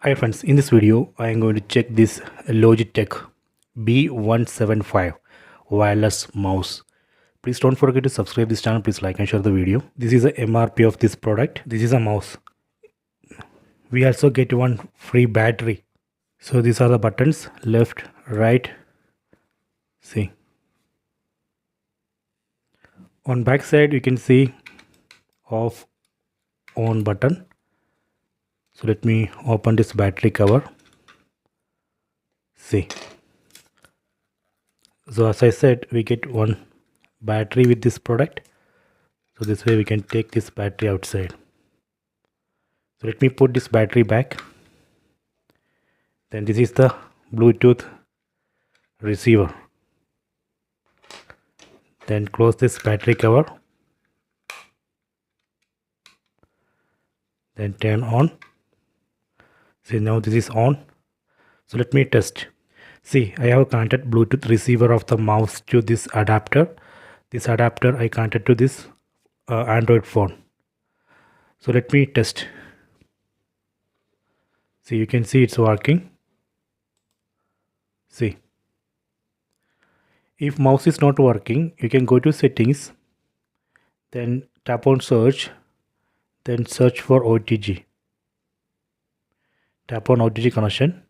Hi friends, in this video I am going to check this Logitech B175 Wireless Mouse. Please don't forget to subscribe this channel, please like and share the video. This is the MRP of this product. This is a mouse. We also get one free battery. So these are the buttons, left, right. See. On back side you can see off, on button. So let me open this battery cover. See. So as I said, we get one battery with this product. So this way we can take this battery outside. So let me put this battery back. Then this is the Bluetooth receiver. Then close this battery cover. Then turn on. See, now this is on. So let me test. See, I have connected Bluetooth receiver of the mouse to this adapter. This adapter I connected to this Android phone. So let me test. See, you can see it's working. See. If mouse is not working, you can go to settings. Then tap on search. Then search for OTG. Tap on OTG connection.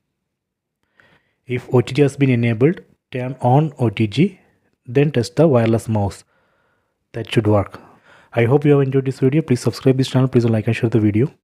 If OTG has been enabled, turn on OTG, then test the wireless mouse. That should work. I hope you have enjoyed this video. Please subscribe this channel. Please like and share the video.